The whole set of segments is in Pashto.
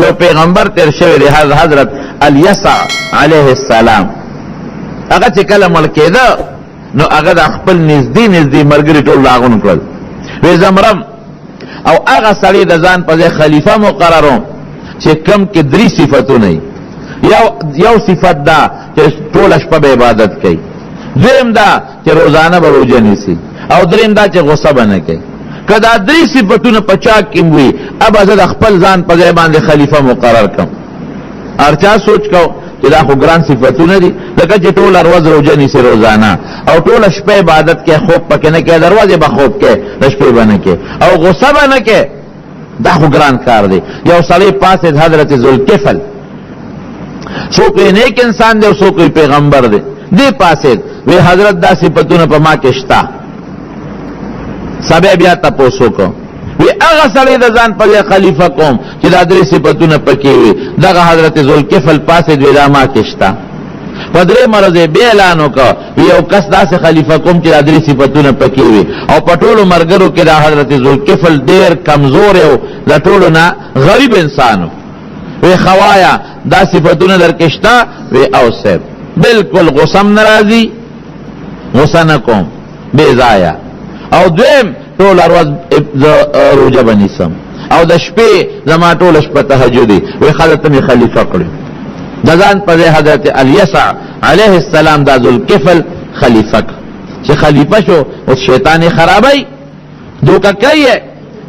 یو پیغمبر تیر شوی دی حضرت الیسع علیه السلام. هغه چې کله مړ کېده نو هغه د خپل نږدې ملګري ټول راغون کړل، وی زمرم او هغه سړی د ځان په ځای خلیفه مقررو چې کم کې 3 صفتونه یو صفت دا چې ټول شپه به عبادت کوي، دویم دا چې روزانه به روزه نیسي، او دریم دا چې غصه به نه کوي. کدا 3 صفتونه پچا کې وي اب زه د خپل ځان په ځای باندې خلیفہ مقرر کړم. ارچا سوچ کو چې دا خو ګران صفتونه دي، لکه چې ټول ورځ روزه نیسي روزانه، او ټول شپه عبادت کې، خوب پکې نه کې، دروازه به خوب کې، شپه به نه کې، او غصه به نه کې. دا خو ګران کار دی. یو سړی پاسه حضرت ذوالکفل، څوک نیک انسان دی او څوک پیغمبر دی، دی پاسه وی حضرت دا صفتونه په ما کې شته. سبب بیا تاسو کو وی هغه سړی د ځان په خلیفہ کوم چې دا 3 صفتونه پکې وي. دغه حضرت ذوالکفل پاسه وی دا ما کې شته. په 3 مرزه به اعلان وکړ یو کس داسې خلیفہ کوم چې دا 3 صفتونه پکې وي، او په ټولو مرګرو کې دا حضرت ذوالکفل ډیر کمزور او د ټولو نه غریب انسانو. وی خوایا دا صفتونه درکشتا؟ وی او صاحب بالکل غصم ناراضي، غصه نکوم بے ضایع، او دویم ټول ورځ روزه بنیسم، او د شپې زما ټول شپه تهجدي. وی حضرت می خلیفہ کړو د ځان په حضرت الیسع علیه السلام دا ذوالکفل خلیفہ چې خلیفہ شو او شیطان خرابای دوکه کوي.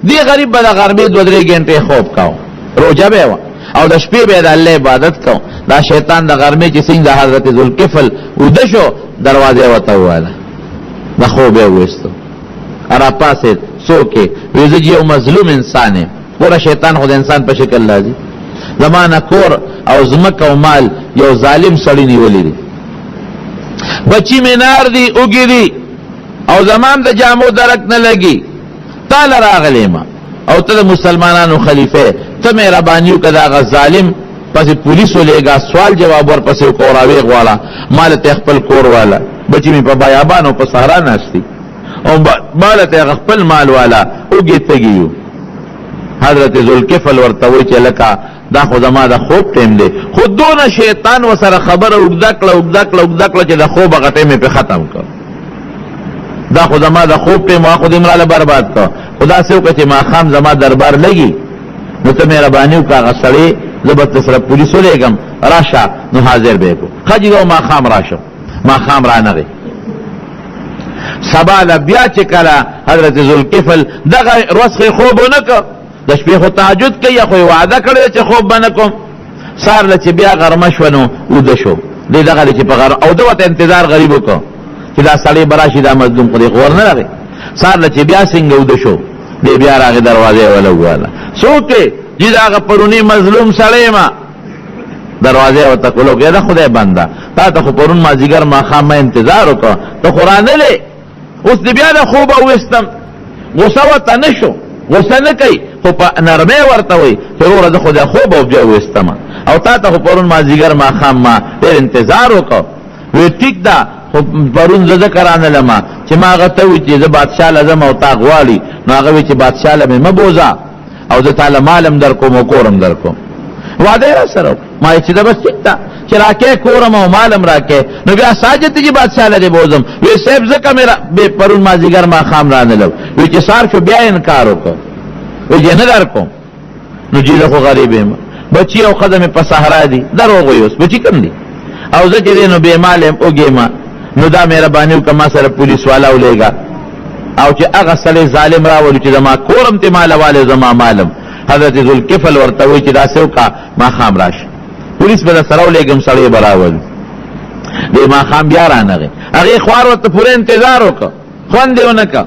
دی غریب به د غرمې 2-3 غنټه خوب کاو، روزه به او د شپې به د الله عبادت کو. دا شیطان د غرمې چې څنګه حضرت ذوالکفل ودشو دروازه وته واله د خوب وېستو ارا پاسه سوکه ویزه یو مظلوم انسان ہے. پورا شیطان خود انسان په شکل لازم زمانہ کور او زمک او مال یو ظالم سړی نیولې دي، بچی مینار دی اوګری او زمان د جامو درک نه لګي، تعالی راغلی ما او ته مسلمانانو خلیفہ ته مهربانیو کدا غ ظالم پس پولیس ولېګا سوال جواب ور پسې کوراوي غواړه مال ته خپل کور والا بچی می په بیابان او په صحرا ناشتي او مال ته خپل مال والا اوګی تګیو. حضرت ذوالکفل ورته وی چې لکه دا خو زما د خوب ټیم دی، خودونه شیطان وسره خبره وګدکله چې د خوب غټه می په ختم کړ. دا خو زما د خوب ټیم واخو د مراله برباد کړ. خدا سو چې ما خام زما دربار لګي نو ته مهرباني وکړه غسړې زبط سره پولیس ولېګم راشه نو حاضر به کو خجو ما خام راشه ما خام را نغی. سبا بیا چې کله حضرت ذوالکفل دغه روسخه خوب ونکړ، د شپې خو تهجد کوي، خو وعده کړی چې خوب بنه کوم. سار ل چې بیا غرمه شونو ود شو دغه چې په غر او دوته انتظار غریب وکړ چې دا سړی براشي دا مظلوم خو غور نه راغی. سار ل چې بیا څنګه ود شو دی بیا راغی دروازه ولواله سوکه چې دا پرونی مظلوم سړی ما دروازه وته کولو کې دا خدای بندا تا ته خو پرون ما زیګر ما خامه انتظار وکړ ته قران نه اوس دی بیا د خوب او وستم غوسه وته نشو غوسه نه کوي خو په نرمه ورته وي چې ورته خو د خوب او بیا وستم او تا ته خو پرون ما زیګر ما خامه ډېر انتظار وکړ. وی ټیک دا خو پرون زده کرانه لما چې ما غته وي چې د بادشاہ لازم او تا غواړي نو هغه وی چې بادشاہ لمه مبوزا او د تعالی مالم در کوم او کورم در کوم وعده را سره ما چې دا بس ټیکتا چې راکې کورم او مالم راکې نو بیا ساجد چې بادشاہ لري بوزم وی صاحب زکه میرا به پرون ما زیګر ما خام را نه لو وی چې سار شو بیا انکار وکړ وی نه در کوم نو جیله خو غریب یم بچی او قدم په صحرا دی دروغ وي اوس بچی کم دی او زه چې نو به مالم اوګېما نو دا مهرباني وکما سره پولیس والا ولېګا او چې هغه سړی ظالم راولي چې زما کورم ته مال والے زما مالم. حضرت ذوالکفل ورته وی چې دا سو کا ما خام راش پولیس به سره ولېګم سړی براول دی ما خام بیا رانغه هغه خوار ورته پوره انتظار وکړ خوان دیونه کا.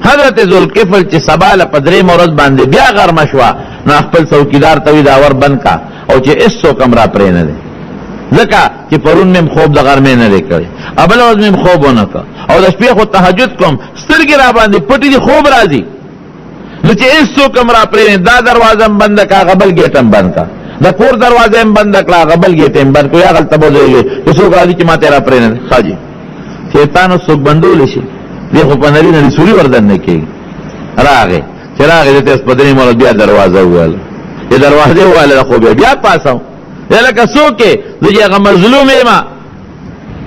حضرت ذوالکفل چې سباله پدری مورز باندې بیا غرمه شو نو خپل څوکیدار ته دا ور بند کا او چې ایسو کمرا پرې نه دی ځکه چې پرون مم خوب د غرمې نه لري ابل ورځ مم خوب ونه کا او د شپې خو تهجد کوم سترګې را باندې پټې دي خوب راځي نو چې ایسو کمرا پرې دا دروازه بند کا غبل گیټم بند کا د کور دروازه بند کړه غبل گیټم بند کو یا غلط بوځي چې څوک راځي چې ما تیرا پرې نه خاجي شیطان څوک بندول شي دی خو په نری نری سوري وردن نه کوي راغه چې راغه د تاسو په دې مور بیا دروازه ووال چې دروازې والا خو بیا پاسو یا لکه څوک زه چې هغه مظلوم یم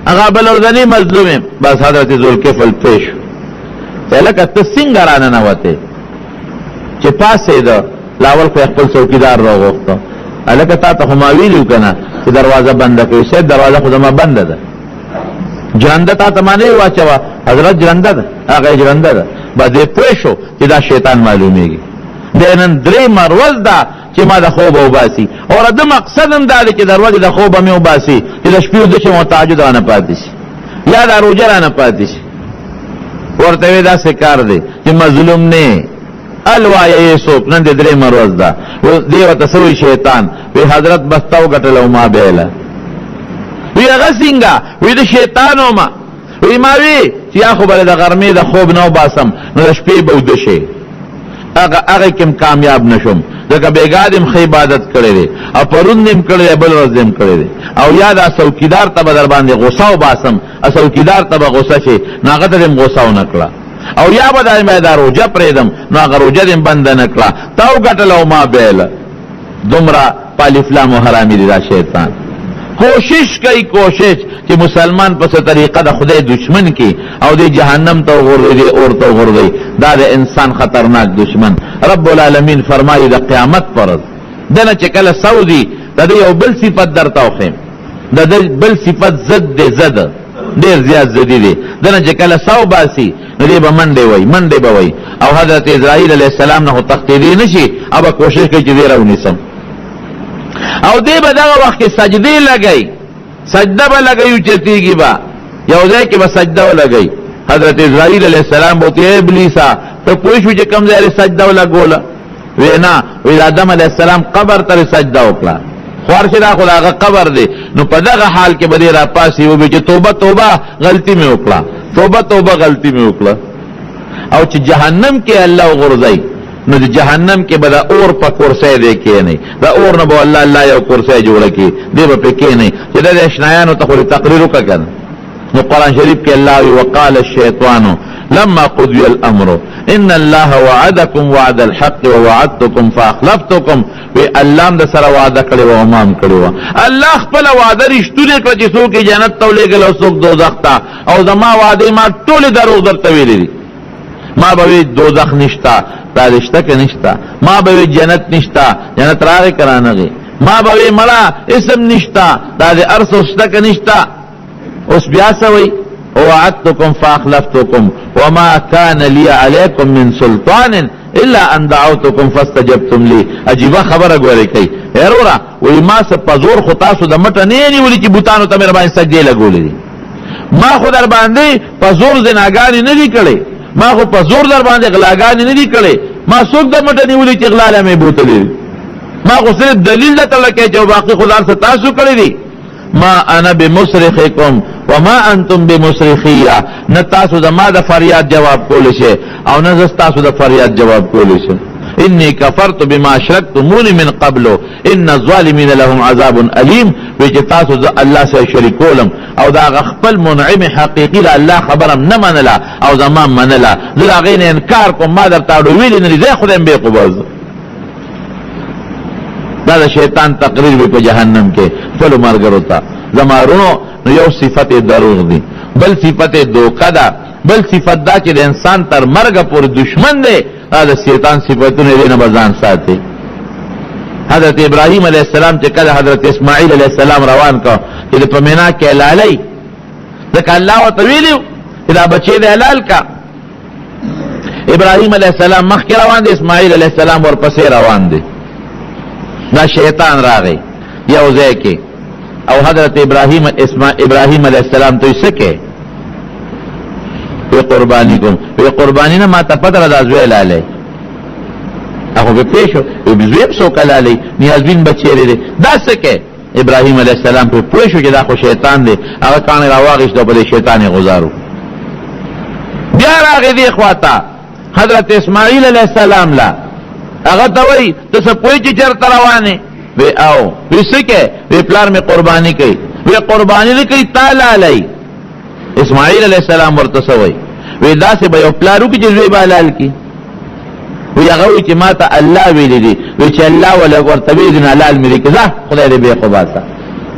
هغه بل اردني مظلوم یم بس حضرت ذوالکفل پیش یا لکه ته څنګه راننوتې چې پاسې ده لاول خو خپل څوکیدار راغوښته هلکه تا ته خو ما ویلي که نه چې دروازه بنده کوي صاحب دروازه خو زما بنده ده جرنده تا ته ما نه واچوه حضرت جرنده ده هغه جرنده ده بس دې پوه شو چې دا شیطان معلومیږي د نن درې مرول ده چې ما د خوب وباسي او د مقصد هم دا دی چې دروازه د خوب مې وباسي چې د شپې د شمو تهجد رانه پاتې شي یا د روژه رانه پاتې شي ورته وی داسې کار دی چې مظلوم نه الوایه څوک نن د درې مروز ده دی ورته سوی شیطان وی حضرت بسته وګټله ما بیله وی هغه څنګه وی د شیطان وما وی ما وی چې یا خو بله د غرمې د خوب نه وباسم نو د شپې به وده شي هغه کم کامیاب نشم ځکه بیګا دې ښه عبادت کړی دی او پرون دې کړی دی بل ورځ دې کړی دی او یا دا څوکیدار ته به در باندې غوسه وباسم څوکیدار ته به غوسه شي نو هغه ته دې غوسه ونه کړه او یا به دا روژه پرېږدم نو هغه روژه دې بنده نه کړه تا وګټله او ما بیله دومره پالفلام و حرامي دی دا شیطان کوشش کوي کوشش چې مسلمان په څه طریقه د خدای دشمن کی او د جهنم ته وغورځي اور ته وغورځي دا د انسان خطرناک دشمن رب العالمین فرمایي د قیامت پرز دنه چې کله سعودي د یو بل صفت درته وخیم د بل صفت زد دی زد ډیر زیات زدي دی دنه چې کله ساو باسي نو دی به منډې وای منډې به وای او حضرت اسرائیل علیه السلام نه تختیدی نشي او کوشش کوي چې دی راونیسم او دی به دغه وخت کې سجدې لګئی سجده به لګئی چتیږي با یو ځای کې به سجده ولګئی حضرت اسرائیل علیه السلام بوته ابلیسا ته پوښ چې کوم ځای سجده ولګوله وینا وی آدم علیه السلام قبر ته سجده وکړه خورشه دا خو هغه قبر دی نو په دغه حال کې به را پاسي و به چې توبه توبه غلطی مې وکړه توبه توبه غلطی مې وکړه او چې جهنم کې الله غرزای نو د جهنم کې به د اور په کرسۍ دی کېنی د اور نه به الله یو کرسۍ جوړه کړي دی به پرې کېنی چې د اشنایانو ته خو تقریر وکړه که نو قرآن شریف کې الله وی وقال الشیطان لما قضي الامر ان الله وعدكم وعد الحق ووعدتكم فاخلفتكم وی الله د سره وعده کړی و امام کړی و الله خپل وعده رښتونه کړ چې څوک جنت ته ولېږل او څوک دوزخ ته او زما وعده ما ټول دروغ درته ویلي دي ما به دوزخ نشتا دا رشتہ کې نشتا ما به جنت نشتا جنت راغی کرانغه ما به مړه اسم نشتا دا د ارث رشتہ کې نشتا اوس بیا سوي وعدتكم فاخلفتكم وما كان لي عليكم من سلطان الا ان دعوتكم فاستجبتم لي عجیب خبره غوړی کوي هرورا وای ما څه پزور خو تاسو د مټ نه نیولې چې بوتانو ته مې باندې سجدي لګولې ما خو در باندې پزور زناګانی نه دي کړې ما خو پزور در باندې غلاګانی نه دي کړې ما څوک د مټ نیولې چې غلاله مې بوتلې ما خو صرف دلیل ته لکه چې باقي خدای څخه تاسو کړې دي ما انا بمصرخکم وما انتم بمصرخیه نه تاسو د ما د فریاد جواب کولی شئ او نه زه تاسو د فریاد جواب کولی شم انی کفرت بما اشرکتمونی من قبل ان الظالمین لهم عذاب علیم وی چې تاسو د الله سره شریکولم او دا خپل منعم حقیقی له الله خبرم نه منله او زما منله زه هغې نه انکار کوم ما درته اړو ویلي نه دي زه خدایم بې قباز دا د شیطان تقریر وي په جهنم کې خپلو ملګرو ته زمارونو نو یو صفت دروغ دی بل صفت دوکه ده بل صفت دا چې د انسان تر مرګه پورې دشمن دی دا د شیطان صفتونه دی نه به ځان ساتي حضرت ابراهیم علیه السلام چې کله حضرت اسماعیل علیه السلام روان کړ چې په مینا کې حلالۍ ځکه الله ورته ویلي چې دا بچی دی حلال کا ابراهیم علیه السلام مخکې روان دی اسماعیل علیه السلام ورپسې روان دی دا شیطان راغی یو ځای کې او حضرت ابراهیم علیہ السلام تو اس کے وی قربانی کوم وی قربانی نه ما ته پته را د ازوی لاله هغه به پېښو وی بزویم سو کلاله نیازبین بچی لري دا سکه ابراهیم علیہ السلام په پوښو چې دا خو شیطان دی هغه کانه راواغښت په شیطان غزارو بیا راغی دی خواته حضرت اسماعیل علیہ السلام لا هغه ته وی ته څه پوښ چې چرته روانه وی او وی سکه وی پلار میں قربانی کوي وی قربانی نه کوي تعالی علی اسماعیل علیہ السلام ورته وی دا سے به پلارو کې جزوی بالال کی وی هغه وی چې ما ته الله ویلی دی، وی چې الله ولا ورته ویلی نه حلال مې دی ځه خدای دې بے خوباسه.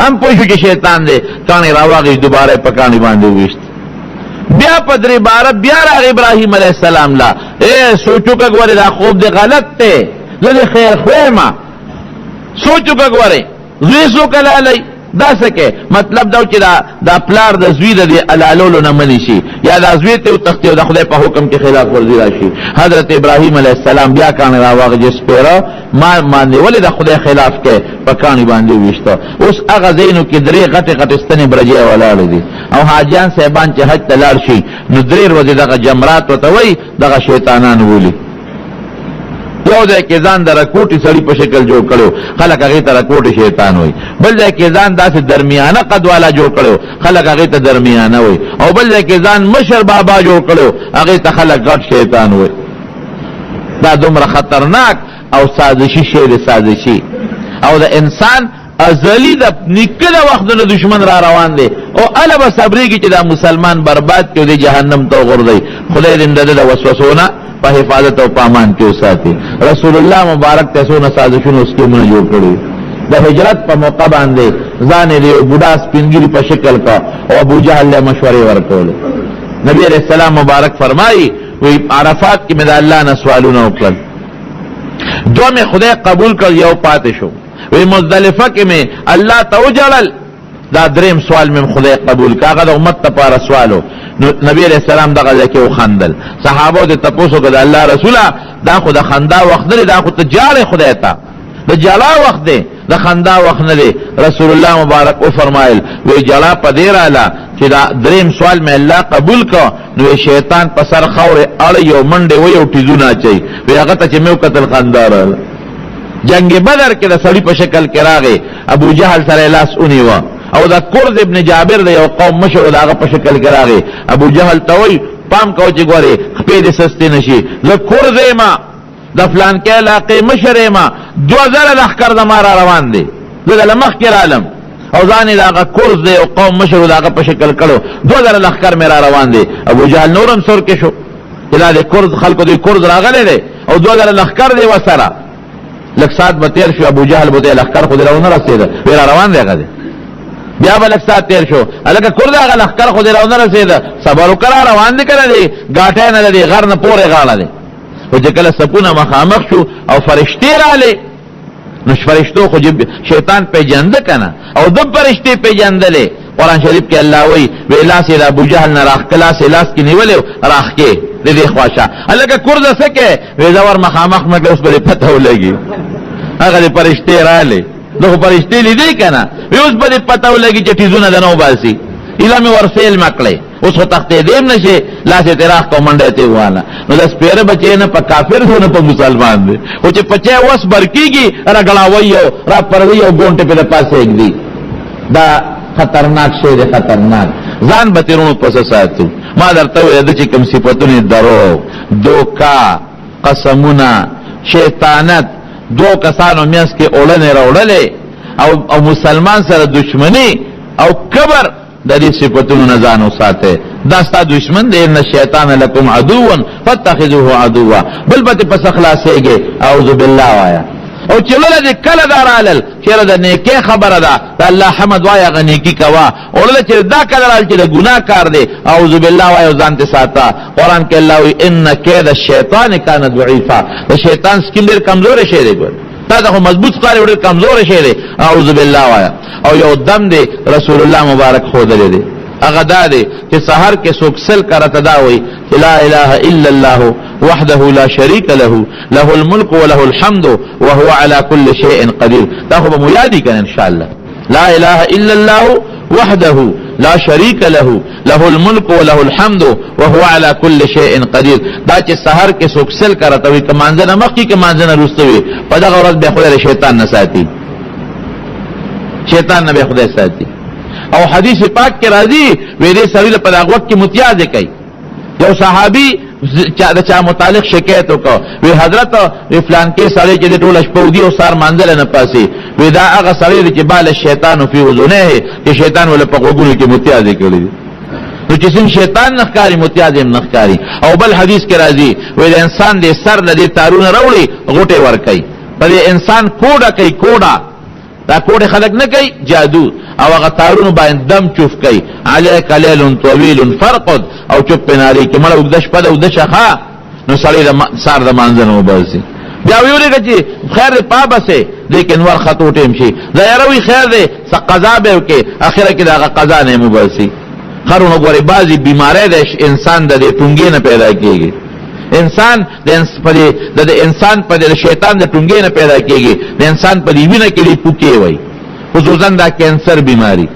هم پوه شو چې شیطان دی کاڼي راواغی دوباره په کاڼي باندې ویشت. بیا په درې باره بیا راغی ابراهیم علیه السلام لا سوچو که ګورې دا خوب دی غلط دی، زه دې خیر خویمه سوچو که ګورې زوی څوک حلالوي دا سکه مطلب دا چې دا پلار د زوی د حلالولو نه منی شي یا دا زوی ته تختی او د خدای په حکم کې خلاف ورزي راشي. حضرت ابراهیم علیه السلام بیا کاڼي راواغی سپیره ما باندې ولې د خدای خلاف کې په کاڼي باندې ویشته. اوس هغه ځایونو کې درې غټې غټې ستنې برجې ولاړې دي او حاجیان صاحبان چې حج ته لاړ شي نو درې ورځې دغه جمرات ورته وایي دغه شیطانان ولي. یو ځای کې ځان د رکوټي سړي په شکل جوړ کړو خلک هغې ته رکوټي شیطان وایي، بل ځای کې ځان داسې درمیانه قد والا جوړ کړو خلک هغې ته درمیانه وایي، او بل ځای کې ځان مشر بابا جوړ کړو هغې ته خلک غټ شیطان وایي. دا دومره خطرناک او سازشي شی دی، سازشي او د انسان ازلی د نیکه د وختونو دشمن را روان دی او اله به صبرېږي چې دا مسلمان برباد کړي دی جهنم ته وغورځوي. خدای دې د وسوسو نه په حفاظت او پامان کې وساتي. رسول الله مبارک ته څونه سازشونه اسکیمونه جوړ کړي. د هجرت په موقع باندې ځان یې بوډا سپینګیري په شکل کا او ابو جهل له مشورې ورکولې. نبی علیہ السلام مبارک فرمایي وی عرفات کې مې د الله نه سوالونه وکړل، دوه مې خدای قبول کړ یو پاتې شو. وی مزدلفه کې مې الله ته وجړل دا دریم سوال مې خدای قبول کړ هغه د امت لپاره سوالو. نبی علیہ السلام دغه ځکه وخندل. صحابه دې تاسو کو د الله رسوله دا خو د خندا وخت دی، دا خو ته جاړې خدای ته د جلا وخت دی د خندا وخت نه دی. رسول الله مبارک او فرمایل وی جلا په دې رااله چې دا دریم سوال مې الله قبول کړ نو شیطان په سر خورې اړ یو منډه وي او تیزونه چي وی هغه ته چې مې قتل خندار. جنگ بدر کې د سړی په شکل کې راغی ابو جهل سره لاس اونیو او دا قرز ابن جابر د یو قوم مشر دغه په شکل کې راغی. ابو جهل ته وی پام کو چې ګوره خپې دې سستې نشي زه قرز ما د فلان کې علاقې مشر ما 2000 لخر د ما را روان دي زه د مخ کې عالم او ځان دغه قرز د یو قوم مشر دغه په شکل کړو 2000 لخر مې را روان دي. ابو جهل نورم سر کې شو اله د قرز خلکو دې قرز راغله دي او 2000 لخر دی وسره لک سات به تیر شو. ابو جهل بده لخر خو درونه رسید ور روان دی هغه بیا بلک سات تیر شو الکه کور هغه لخر خو درونه رسید صبر وکړه روان دي کړه دي غاټه نه دي غر نه پورې غاړه دي. او چې کله سپونه مخامخ شو او فرشتي رااله نو فرشتو خو شیطان پیجنده کنه او د فرشتي پیجندلې. قرآن شریف کې الله وی ویلا سي ابو جهل نه راخ کلاس لاس کې نیولې راخ کې دې خواشه الکه کورځه سکه وی زور مخامخ مګ اوس به پته ولګي هغه فرشتي رااله نو فرشتي لیدې کنه وی اوس به پته ولګي چې تیزونه د نو باسي الهامي ورسېل مکړې اوس خو تختې دیم نشي لاسه تراخ کومنده ته واله نو د سپیره بچې نه په کافر نه په مسلمان دي او چې پچې وس برکیږي راګلاوي را پروي او ګونټه په پاسه یک دي دا خطرناک شی دی خطرناک. ځان به تیرونو پس ساتو. ما درته ویل چې کوم صفاتونه درو دوکا قسمونه شیطانت دو کسانو میاس کې اولنه راوړلې او مسلمان سره دشمنی او کبر د دې صفاتونو نه ځان وساته. دا ستاسو دشمن دی ان شیطان لکم عدو فاتخذوه عدوا بل به پس خلاصيږي اعوذ بالله وایا او چې له دې کله دارال چې د نیکه خبره ده الله حمد وایا غنیکی کوا او له چې دا کله رال چې ګناه کار دی اعوذ بالله وایا ځان ته ساته. قران کې الله وی ان کید الشیطان کان ضعیفا د شیطان سکیل ډیر کمزور شي دی ګور دا خو مضبوط قاری ډیر کمزور شي دی اعوذ بالله وایا او یو دم دی رسول الله مبارک خو دلې دی هغه دا دی چې سحر کې سوکسل کرته دا وی لا اله الا الله وحده لا شريك له له الملك وله الحمد وهو على كل شيء قدير. دا خو به یادی کړئ ان شاء الله. لا اله الا الله وحده لا شريك له له الملك وله الحمد وهو على كل شيء قدير. دا چې سحر کې سوکسل کرته وی کمانځنه مخکې کمانځنه رستوي په دا ورځ به خدای شیطان نه ساتي شیطان نه به خدای ساتي. او حدیث پاک کې راځي وې دې سړي په هغه وخت کې متیاز کوي. یو صحابي چا متعلق شکایت وکړ وی حضرت فلان کې سړی چې ټول شپودي او سار مانځل نه پاسي وی دا هغه سړی چې بال شیطان فی اذنه چې شیطان ول په غوګونو کې متیاز کړی نو چې څنګه شیطان نخکاری متیاز هم نخکاری. او بل حدیث کې راځي وی د انسان د سر لدی تارونه راوړي غوټه ور کوي په انسان کوډه کوي کوډه دا کوډه خلق نه کوي جادو او هغه تارونه باندې دم چوف کوي علیک لیل طویل فرقد او چوپ ناری کې مړ وګدش په د شخا نو سړی د سار د مانځنه وباسي بیا ویل چې خیر پابسه لیکن ور خطو ټیم شي دا یروي خیر دی س قضا به کې اخره کې دا قضا نه مباسي خرونه غوري بازي بیماری د انسان د ټونګې نه پیدا کیږي انسان د انسان په د شیطان د ټونګې نه پیدا کیږي د انسان په دی وینه کې دی پوکي وای خصوصا دا کینسر بیماری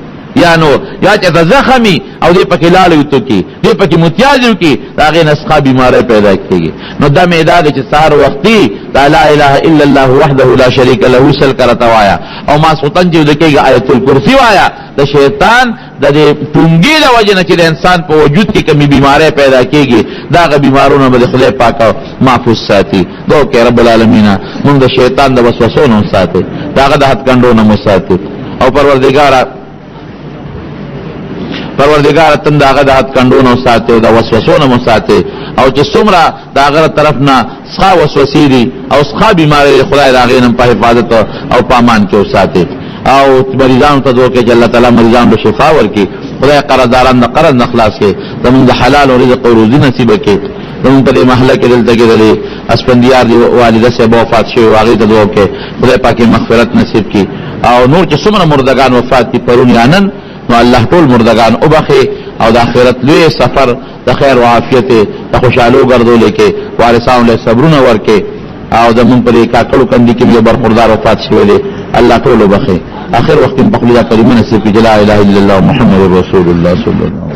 یا نو یا چې زخمی او دې پکې لاړې وته کی دې پکې متیازو کی داغه نسخه بیماری پیدا کیږي نو دا میدان چې سحر وختي لا اله الا الله وحده لا شريك له سل کرتا وایا او ما سوتن چې دکېږي آیت الکرسی وایا د شیطان د ټونګې د وجنه چې د انسان په وجود کې کمی بیماری پیدا کیږي داغه بیمارونو به خدای پاک محفوظ ساتي دوی رب العالمین موږ د شیطان د وسوسو نه ساتي داغه د هات کندو نه ساتي او پروردگار تند هغه د هات کندو نه ساتي او د وسوسو نه ساتي او چې څومره د هغه طرف نه څخه وسوسې دي او څخه بیماری خدای راغې نه په حفاظت او پامان کې ساتي او مریضانو ته دوی چې الله تعالی مریضانو ته شفا ورکړي خدای قرضداران د قرض نه خلاص کړي زموږ د حلال او رزق او روزي نصیب کړي زموږ په محله کې دلته کې د اسپندیار دی والده سه وفات شوی واغې ته دوی کې خدای پاک مغفرت نصیب کړي او نور چې څومره مردگان وفات دي پرون یانن نو الله ټول مردگان او بخي او د آخرت لوی سفر د خیر او عافیت د خوشالو ګرځول کې وارثانو له صبرونه ورکه او د مون پرې کاکلو کندي کې به برخوردار وفات شوی دی الله ټول بخي اخر وخت په خپل کلمه نصیب کړي لا اله الا الله محمد رسول الله صلی الله